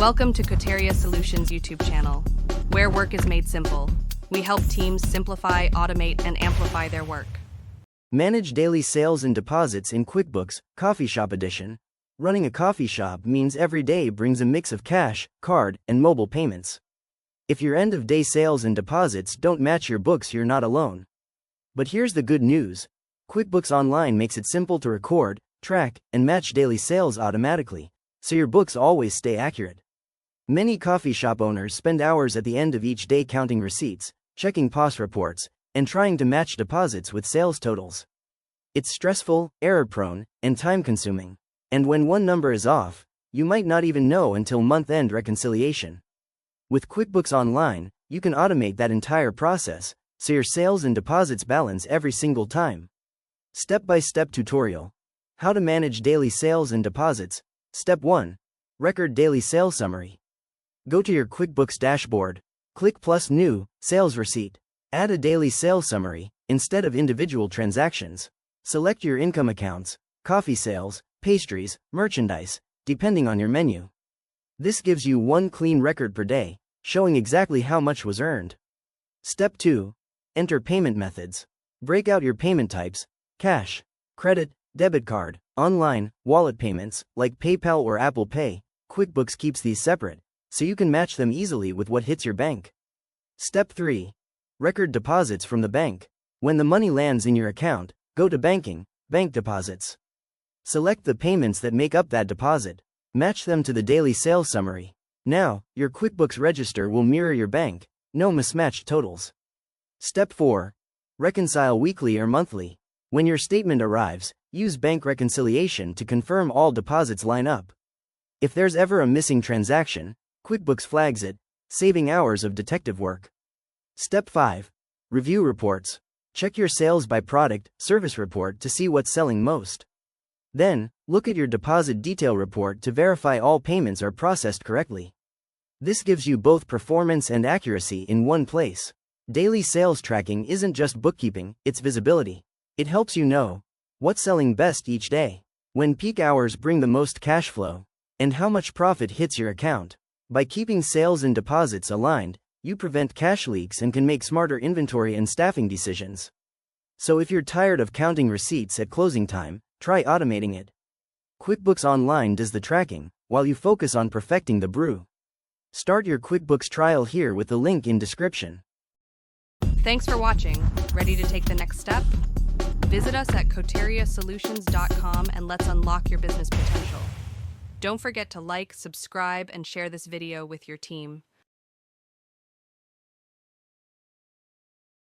Welcome to Coteria Solutions YouTube channel, where work is made simple. We help teams simplify, automate, and amplify their work. Manage daily sales and deposits in QuickBooks, Coffee Shop Edition. Running a coffee shop means every day brings a mix of cash, card, and mobile payments. If your end-of-day sales and deposits don't match your books, you're not alone. But here's the good news. QuickBooks Online makes it simple to record, track, and match daily sales automatically, so your books always stay accurate. Many coffee shop owners spend hours at the end of each day counting receipts, checking POS reports, and trying to match deposits with sales totals. It's stressful, error-prone, and time-consuming. And when one number is off, you might not even know until month-end reconciliation. With QuickBooks Online, you can automate that entire process, so your sales and deposits balance every single time. Step-by-step tutorial. How to manage daily sales and deposits. Step 1. Record daily sales summary. Go to your QuickBooks dashboard. Click plus New, Sales Receipt. Add a daily sales summary, instead of individual transactions. Select your income accounts, coffee sales, pastries, merchandise, depending on your menu. This gives you one clean record per day, showing exactly how much was earned. Step 2. Enter payment methods. Break out your payment types: cash, credit, debit card, online, wallet payments, like PayPal or Apple Pay. QuickBooks keeps these separate, so you can match them easily with what hits your bank. Step 3. Record deposits from the bank. When the money lands in your account, go to Banking, Bank Deposits. Select the payments that make up that deposit. Match them to the daily sales summary. Now, your QuickBooks register will mirror your bank, no mismatched totals. Step 4. Reconcile weekly or monthly. When your statement arrives, use bank reconciliation to confirm all deposits line up. If there's ever a missing transaction, QuickBooks flags it, saving hours of detective work. Step 5. Review reports. Check your sales by product, service report to see what's selling most. Then, look at your deposit detail report to verify all payments are processed correctly. This gives you both performance and accuracy in one place. Daily sales tracking isn't just bookkeeping, it's visibility. It helps you know what's selling best each day, when peak hours bring the most cash flow, and how much profit hits your account. By keeping sales and deposits aligned, you prevent cash leaks and can make smarter inventory and staffing decisions. So if you're tired of counting receipts at closing time, try automating it. QuickBooks Online does the tracking, while you focus on perfecting the brew. Start your QuickBooks trial here with the link in description. Thanks for watching. Ready to take the next step? Visit us at coteriasolutions.com and let's unlock your business potential. Don't forget to like, subscribe, and share this video with your team.